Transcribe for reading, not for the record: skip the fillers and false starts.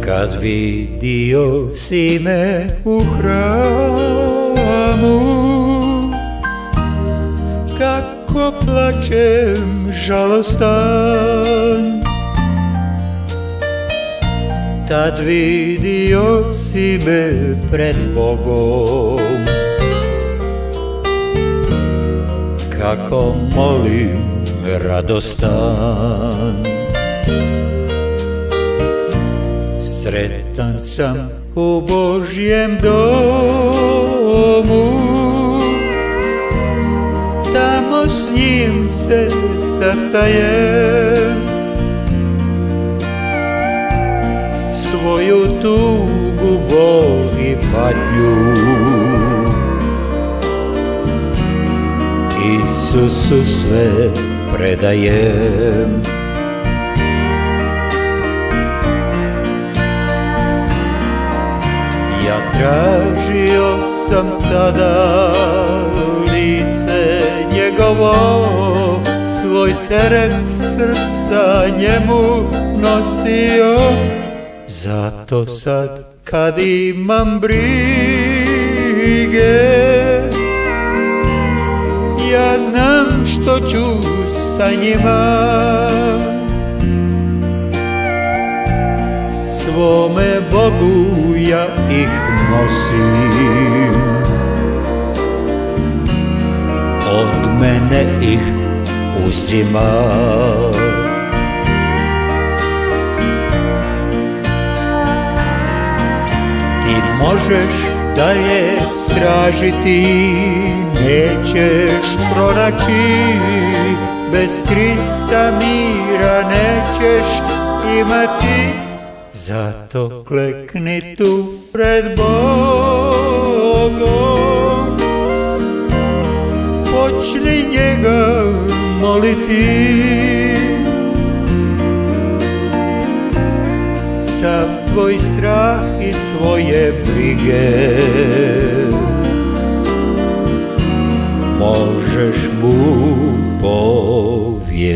Kad vidio si me u hramu, kako plačem žalostan, tad vidio si me pred Bogom, kako molim radostan. Sretan sam u Božjem domu, tamo s njim se sastajem, svoju tugu, bol i patnju Isusu sve predajem. Ja tražio sam tada lice njegovo, svoj teret srca njemu nosio. Zato sad kad imam brige, ja znam što ću sa njima, svome Bogu ja ih nosim, od mene ih uzima. Ti možeš dalje tražiti, nećeš pronaći, bez Krista mira nećeš imati. Zato klekni tu pred Bogom, počni njega moliti, sav tvoj strah i svoje brige možeš mu povjeriti.